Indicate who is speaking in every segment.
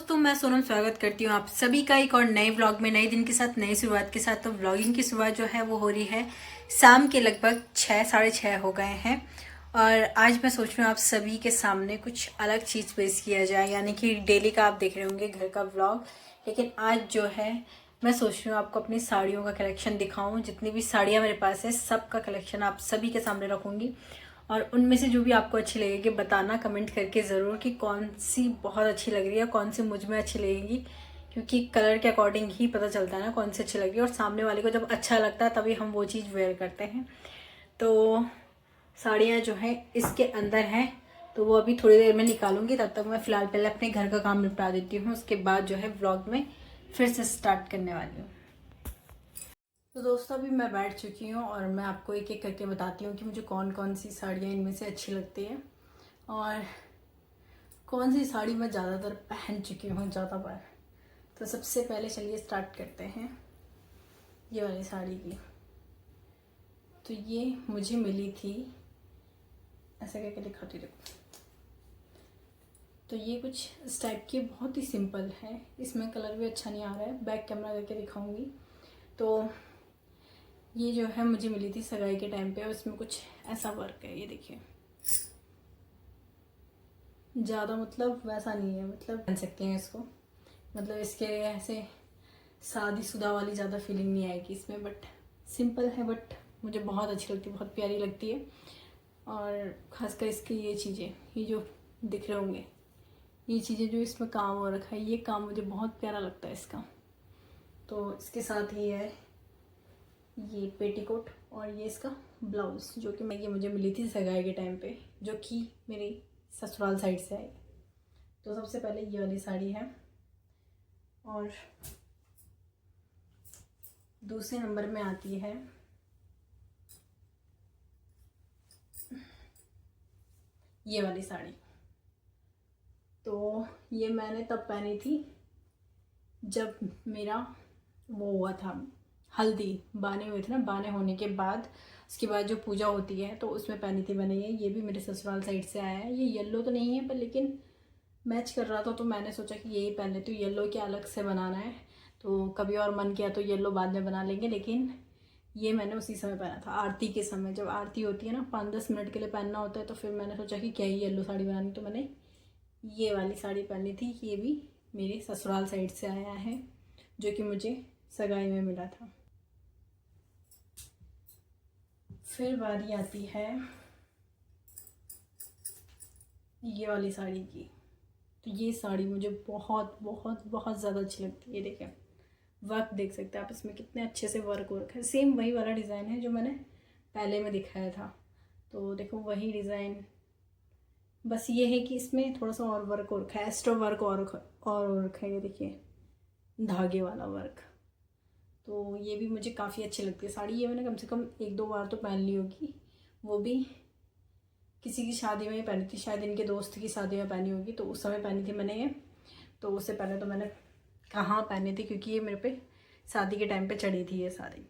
Speaker 1: दोस्तों, मैं सोनम स्वागत करती हूँ आप सभी का एक और नए व्लॉग में, नए दिन के साथ, नई शुरुआत के साथ। तो व्लॉगिंग की शुरुआत जो है वो हो रही है शाम के लगभग 6 साढ़े 6 हो गए हैं। और आज मैं सोच रही हूँ आप सभी के सामने कुछ अलग चीज़ पेश किया जाए, यानी कि डेली का आप देख रहे होंगे घर का व्लॉग, लेकिन आज जो है मैं सोच रही हूँ आपको अपनी साड़ियों का कलेक्शन दिखाऊँ। जितनी भी साड़ियाँ मेरे पास है सब का कलेक्शन आप सभी के सामने रखूँगी, और उनमें से जो भी आपको अच्छी लगेगी बताना कमेंट करके ज़रूर कि कौन सी बहुत अच्छी लग रही है, कौन सी मुझ में अच्छी लगेगी, क्योंकि कलर के अकॉर्डिंग ही पता चलता है ना कौन सी अच्छी लग रही है। और सामने वाले को जब अच्छा लगता है तभी हम वो चीज़ वेयर करते हैं। तो साड़ियाँ जो हैं इसके अंदर हैं, तो वो अभी थोड़ी देर में निकालूंगी। तब तक मैं फ़िलहाल पहले अपने घर का काम निपटा देती हूँ, उसके बाद जो है व्लॉग में फिर से स्टार्ट करने वाली हूँ। तो दोस्तों अभी मैं बैठ चुकी हूँ और मैं आपको एक एक करके बताती हूँ कि मुझे कौन कौन सी साड़ियाँ इनमें से अच्छी लगती है और कौन सी साड़ी मैं ज़्यादातर पहन चुकी हूँ ज़्यादा बार। तो सबसे पहले चलिए स्टार्ट करते हैं ये वाली साड़ी की। तो ये मुझे मिली थी, ऐसा करके दिखाती हूँ देखो। तो ये कुछ इस टाइप की बहुत ही सिंपल है, इसमें कलर भी अच्छा नहीं आ रहा है, बैक कैमरा करके दिखाऊंगी। तो ये जो है मुझे मिली थी सगाई के टाइम पे, और इसमें कुछ ऐसा वर्क है, ये देखिए। ज़्यादा मतलब वैसा नहीं है, मतलब पहन सकते हैं इसको, मतलब इसके ऐसे शादीशुदा वाली ज़्यादा फीलिंग नहीं आएगी इसमें, बट सिंपल है, बट मुझे बहुत अच्छी लगती है, बहुत प्यारी लगती है। और ख़ासकर इसकी ये चीज़ें, ये जो दिख रहे होंगे, ये चीज़ें जो इसमें काम हो रखा है, ये काम मुझे बहुत प्यारा लगता है इसका। तो इसके साथ ही है ये पेटीकोट और ये इसका ब्लाउज़, जो कि ये मुझे मिली थी सगाई के टाइम पे, जो कि मेरी ससुराल साइड से आई। तो सबसे पहले ये वाली साड़ी है, और दूसरे नंबर में आती है ये वाली साड़ी। तो ये मैंने तब पहनी थी जब मेरा वो हुआ था, हल्दी बाने हुए थे ना, बाने होने के बाद उसके बाद जो पूजा होती है तो उसमें पहनी थी मैंने ये भी मेरे ससुराल साइड से आया है। ये येलो तो नहीं है पर लेकिन मैच कर रहा था, तो मैंने सोचा कि यही पहन लेती हूँ। येलो क्या अलग से बनाना है, तो कभी और मन किया तो येलो बाद में बना लेंगे, लेकिन ये मैंने उसी समय पहना था, आरती के समय। जब आरती होती है ना 5-10 मिनट के लिए पहनना होता है, तो फिर मैंने सोचा कि क्या ही येलो साड़ी बनानी, तो मैंने ये वाली साड़ी पहनी थी। ये भी मेरे ससुराल साइड से आया है, जो कि मुझे सगाई में मिला था। फिर बारी आती है ये वाली साड़ी की। तो ये साड़ी मुझे बहुत बहुत बहुत ज़्यादा अच्छी लगती है। ये देखें, वर्क देख सकते हैं आप, इसमें कितने अच्छे से वर्क हो रखा है। सेम वही वाला डिज़ाइन है जो मैंने पहले में दिखाया था। तो देखो वही डिज़ाइन, बस ये है कि इसमें थोड़ा सा और वर्क हो रखा है, एक्स्ट्रा वर्क और हो रखा है। ये देखिए धागे वाला वर्क। तो ये भी मुझे काफ़ी अच्छी लगती है साड़ी। ये मैंने कम से कम 1-2 बार तो पहन ली होगी, वो भी किसी की शादी में ही पहनी थी, शायद इनके दोस्त की शादी में पहनी होगी, तो उस समय पहनी थी मैंने ये। तो उससे पहले तो मैंने कहाँ पहनी थी, क्योंकि ये मेरे पे शादी के टाइम पे चढ़ी थी ये साड़ी।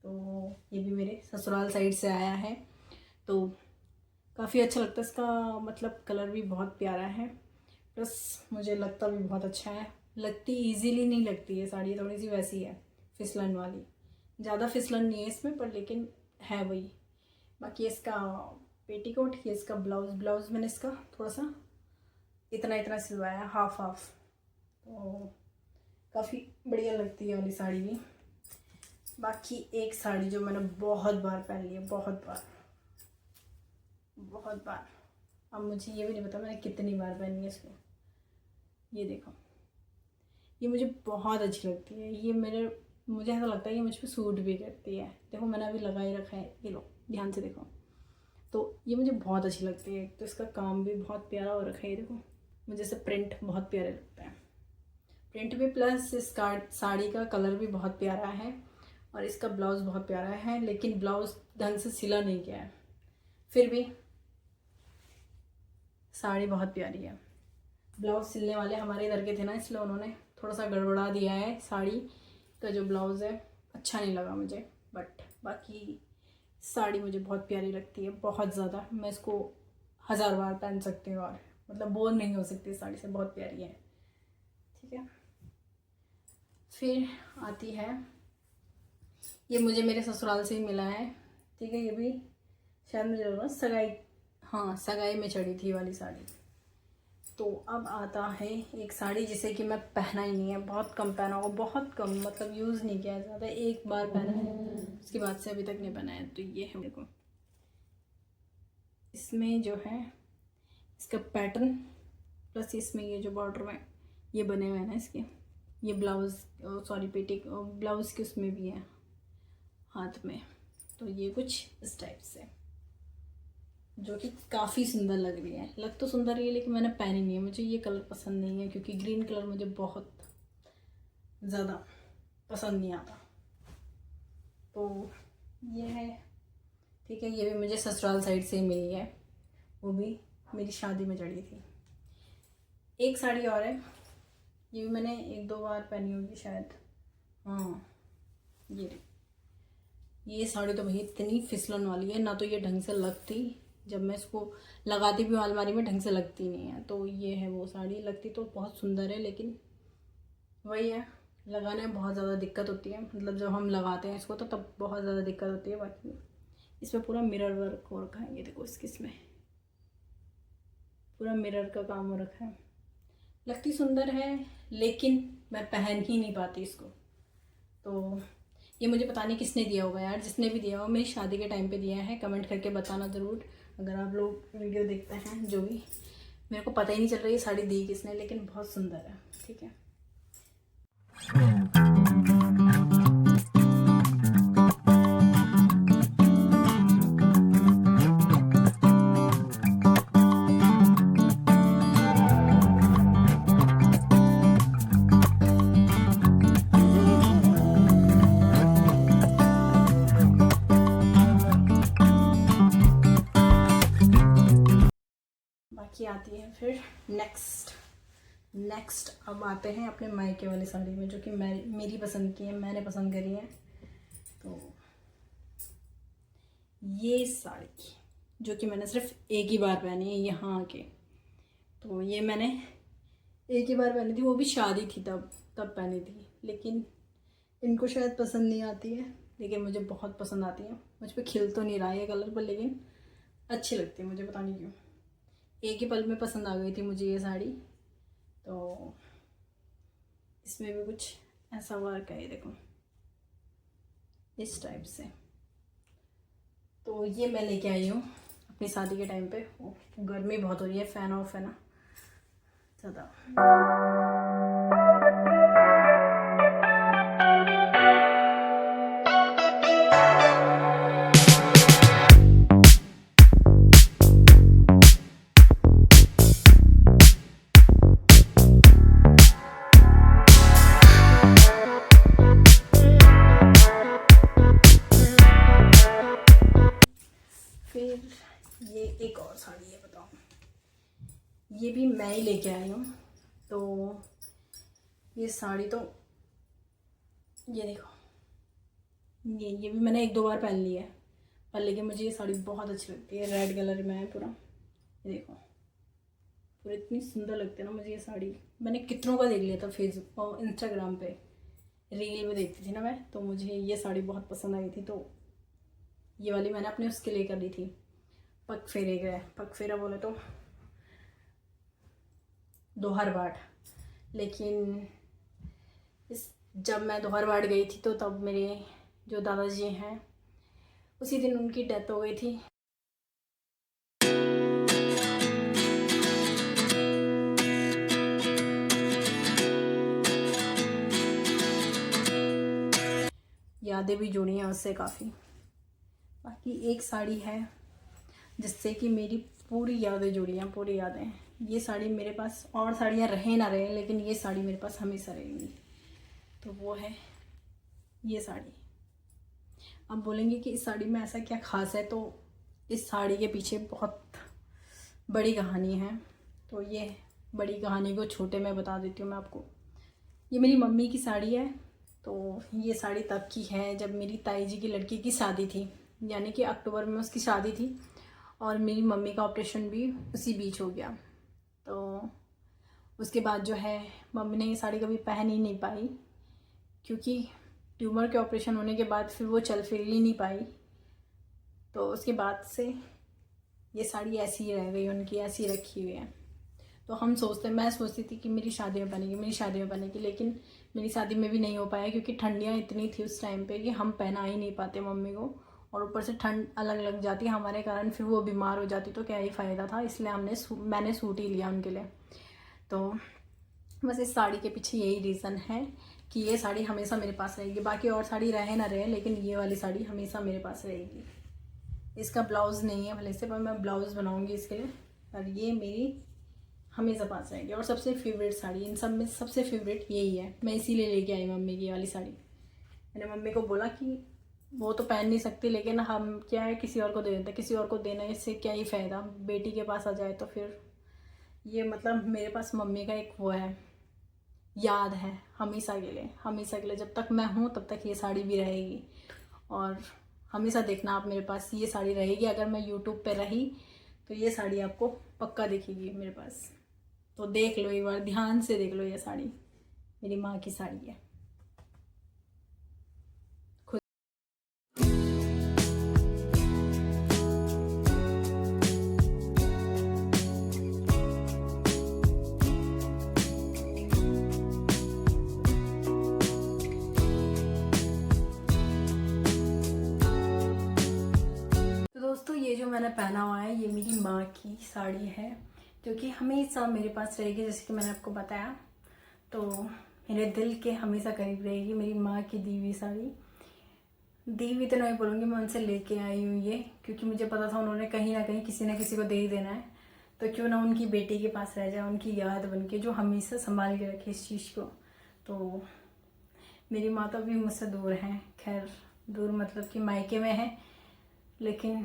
Speaker 1: तो ये भी मेरे ससुराल साइड से आया है, तो काफ़ी अच्छा लगता है इसका, मतलब कलर भी बहुत प्यारा है, प्लस मुझे लगता भी बहुत अच्छा है। लगती ईजीली नहीं लगती है साड़ी, थोड़ी सी वैसी है फिसलन वाली, ज़्यादा फिसलन नहीं है इसमें, पर लेकिन है वही। बाकी इसका पेटीकोट, ये इसका ब्लाउज़ मैंने इसका थोड़ा सा इतना इतना सिलवाया, हाफ हाफ। तो काफ़ी बढ़िया लगती है वाली साड़ी भी। बाकी एक साड़ी जो मैंने बहुत बार पहन ली है, बहुत बार बहुत बार, अब मुझे ये भी नहीं पता मैंने कितनी बार पहनी है इसको। ये देखो, ये मुझे बहुत अच्छी लगती है। ये मुझे ऐसा लगता है कि मुझ पर सूट भी करती है। देखो मैंने अभी लगा ही रखा है, ये लो ध्यान से देखो। तो ये मुझे बहुत अच्छी लगती है, तो इसका काम भी बहुत प्यारा हो रखा है। ये देखो, मुझे इसे प्रिंट बहुत प्यारे लगता है, प्रिंट भी, प्लस इसका साड़ी का कलर भी बहुत प्यारा है, और इसका ब्लाउज़ बहुत प्यारा है, लेकिन ब्लाउज़ ढंग से सिला नहीं गया है, फिर भी साड़ी बहुत प्यारी है। ब्लाउज़ सिलने वाले हमारे इधर के थे ना, इसलिए उन्होंने थोड़ा सा गड़बड़ा दिया है। साड़ी का जो ब्लाउज़ है अच्छा नहीं लगा मुझे, बट बाकी साड़ी मुझे बहुत प्यारी लगती है, बहुत ज़्यादा। मैं इसको 1000 बार पहन सकती हूँ और मतलब बोर नहीं हो सकती साड़ी से, बहुत प्यारी है। ठीक है। फिर आती है, ये मुझे मेरे ससुराल से ही मिला है, ठीक है। ये भी शायद मुझे लग रहा सगाई, हाँ सगाई में चढ़ी थी वाली साड़ी। तो अब आता है एक साड़ी जिसे कि मैं पहना ही नहीं है, बहुत कम पहना होगा, बहुत कम, मतलब यूज़ नहीं किया है ज़्यादा, एक बार पहना है, उसके बाद से अभी तक नहीं पहना है। तो ये है, देखो इसमें जो है इसका पैटर्न प्लस इसमें ये जो बॉर्डर में ये बने हुए हैं ना इसके, ये ब्लाउज़ सॉरी पेटी ब्लाउज़ के उसमें भी है हाथ में। तो ये कुछ इस टाइप से, जो कि काफ़ी सुंदर लग रही है, लग तो सुंदर रही है, लेकिन मैंने पहनी नहीं है, मुझे ये कलर पसंद नहीं है, क्योंकि ग्रीन कलर मुझे बहुत ज़्यादा पसंद नहीं आता। तो ये है, ठीक है। ये भी मुझे ससुराल साइड से ही मिली है, वो भी मेरी शादी में चढ़ी थी। एक साड़ी और है, ये भी मैंने 1-2 बार पहनी होगी शायद, हाँ ये साड़ी तो भैया इतनी फिसलन वाली है ना, तो ये ढंग से लगती, जब मैं इसको लगाती भी हूँ अलमारी में ढंग से लगती नहीं है। तो ये है वो साड़ी, लगती तो बहुत सुंदर है, लेकिन वही है लगाने में बहुत ज़्यादा दिक्कत होती है, मतलब जब हम लगाते हैं इसको तो तब बहुत ज़्यादा दिक्कत होती है। बाकी इसमें पूरा मिरर वर्क हो रखा है, ये देखो इसमें पूरा मिरर का काम हो रखा है, लगती सुंदर है, लेकिन मैं पहन ही नहीं पाती इसको। तो ये मुझे पता नहीं किसने दिया होगा यार, जिसने भी दिया हो मेरी शादी के टाइम पे दिया है, कमेंट करके बताना ज़रूर, अगर आप लोग वीडियो देखते हैं। जो भी, मेरे को पता ही नहीं चल रहा ये साड़ी दी किसने, लेकिन बहुत सुंदर है, ठीक है। बाकी आती है फिर नेक्स्ट अब आते हैं अपने मायके वाली साड़ी में, जो कि मेरी पसंद की है, मैंने पसंद करी है। तो ये साड़ी जो कि मैंने सिर्फ एक ही बार पहनी है यहाँ आके, तो ये मैंने एक ही बार पहनी थी, वो भी शादी थी तब पहनी थी, लेकिन इनको शायद पसंद नहीं आती है, लेकिन मुझे बहुत पसंद आती है। मुझ पर खिल तो नहीं रहा है कलर पर, लेकिन अच्छी लगती है मुझे, पता नहीं क्यों, एक ही पल में पसंद आ गई थी मुझे ये साड़ी। तो इसमें भी कुछ ऐसा वर्क है, ये देखो इस टाइप से। तो ये मैं लेके आई हूँ अपनी शादी के टाइम पे। गर्मी बहुत हो रही है, फ़ैन ऑफ है ना ज़्यादा। फिर ये एक और साड़ी है, बताओ, ये भी मैं ही लेके आई हूँ। तो ये साड़ी तो ये देखो, ये भी मैंने 1-2 बार पहन ली है, पर लेकिन मुझे ये साड़ी बहुत अच्छी लगती है, रेड कलर में है पूरा, ये देखो पूरा इतनी सुंदर लगती है ना मुझे ये साड़ी। मैंने कितनों का देख लिया था फेसबुक और इंस्टाग्राम पे, रील में देखती थी ना मैं, तो मुझे ये साड़ी बहुत पसंद आई थी। तो ये वाली मैंने अपने उसके लेकर ली थी, पग फेरा बोले तो दोहरवाट। लेकिन जब मैं दोहरवाट गई थी तो तब मेरे जो दादाजी हैं, उसी दिन उनकी डेथ हो गई थी। यादें भी जुड़ी हैं उससे काफ़ी। बाकी एक साड़ी है जिससे कि मेरी पूरी यादें जुड़ी हैं, पूरी यादें। ये साड़ी मेरे पास, और साड़ियाँ रहे ना रहे, लेकिन ये साड़ी मेरे पास हमेशा रहेगी। तो वो है ये साड़ी। अब बोलेंगे कि इस साड़ी में ऐसा क्या ख़ास है, तो इस साड़ी के पीछे बहुत बड़ी कहानी है। तो ये बड़ी कहानी को छोटे में बता देती हूँ मैं आपको। ये मेरी मम्मी की साड़ी है। तो ये साड़ी तब की है जब मेरी ताई जी की लड़की की शादी थी, यानी कि अक्टूबर में उसकी शादी थी, और मेरी मम्मी का ऑपरेशन भी उसी बीच हो गया। तो उसके बाद जो है मम्मी ने ये साड़ी कभी पहन ही नहीं पाई, क्योंकि ट्यूमर के ऑपरेशन होने के बाद फिर वो चल फिर ही नहीं पाई। तो उसके बाद से ये साड़ी ऐसी ही रह गई, उनकी ऐसी रखी हुई है। तो मैं सोचती थी कि मेरी शादी में बनेगी, लेकिन मेरी शादी में भी नहीं हो पाया, क्योंकि ठंडियाँ इतनी थी उस टाइम पे कि हम पहना ही नहीं पाते मम्मी को, और ऊपर से ठंड अलग लग जाती हमारे कारण, फिर वो बीमार हो जाती तो क्या ही फ़ायदा था। इसलिए मैंने सूट ही लिया उनके लिए। तो बस इस साड़ी के पीछे यही रीज़न है कि ये साड़ी हमेशा मेरे पास रहेगी। बाकी और साड़ी रहे ना रहे, लेकिन ये वाली साड़ी हमेशा मेरे पास रहेगी। इसका ब्लाउज़ नहीं है भले से, पर मैं ब्लाउज़ बनाऊंगी इसके लिए, पर ये मेरी हमेशा पास रहेगी। और सबसे फेवरेट साड़ी, इन सब में सबसे फेवरेट यही है। मैं इसीलिए लेके आई मम्मी की ये वाली साड़ी। मैंने मम्मी को बोला कि वो तो पहन नहीं सकती, लेकिन हम क्या है किसी और को दे देते, किसी और को देने से क्या ही फ़ायदा, बेटी के पास आ जाए तो फिर ये मतलब मेरे पास मम्मी का एक वो है, याद है हमेशा के लिए। जब तक मैं हूँ तब तक ये साड़ी भी रहेगी। और हमेशा देखना आप, मेरे पास ये साड़ी रहेगी। अगर मैं यूट्यूब पे रही तो ये साड़ी आपको पक्का दिखेगी मेरे पास। तो देख लो एक बार, ध्यान से देख लो, ये साड़ी मेरी माँ की साड़ी है। दोस्तों ये जो मैंने पहना हुआ है ये मेरी माँ की साड़ी है, जो कि हमेशा मेरे पास रहेगी। जैसे कि मैंने आपको बताया, तो मेरे दिल के हमेशा करीब रहेगी मेरी माँ की दी हुई साड़ी। दी हुई तो नहीं बोलूँगी, मैं उनसे लेके आई हूँ ये, क्योंकि मुझे पता था उन्होंने कहीं ना कहीं किसी न किसी को दे ही देना है। तो क्यों ना उनकी बेटी के पास रह जाए, उनकी याद बन के, जो हमेशा संभाल के रखे इस चीज़ को। तो मेरी माँ तो अभी मुझसे दूर हैं, खैर दूर मतलब कि मायके में है, लेकिन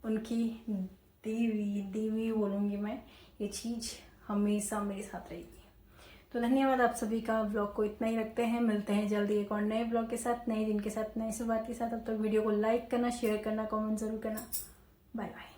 Speaker 1: उनकी दी हुई बोलूँगी मैं, ये चीज़ हमेशा मेरे साथ रहेगी। तो धन्यवाद आप सभी का। व्लॉग को इतना ही रखते हैं, मिलते हैं जल्दी एक और नए व्लॉग के साथ, नए दिन के साथ, नई शुरुआत के साथ। अब तक वीडियो को लाइक करना, शेयर करना, कमेंट जरूर करना। Bye bye.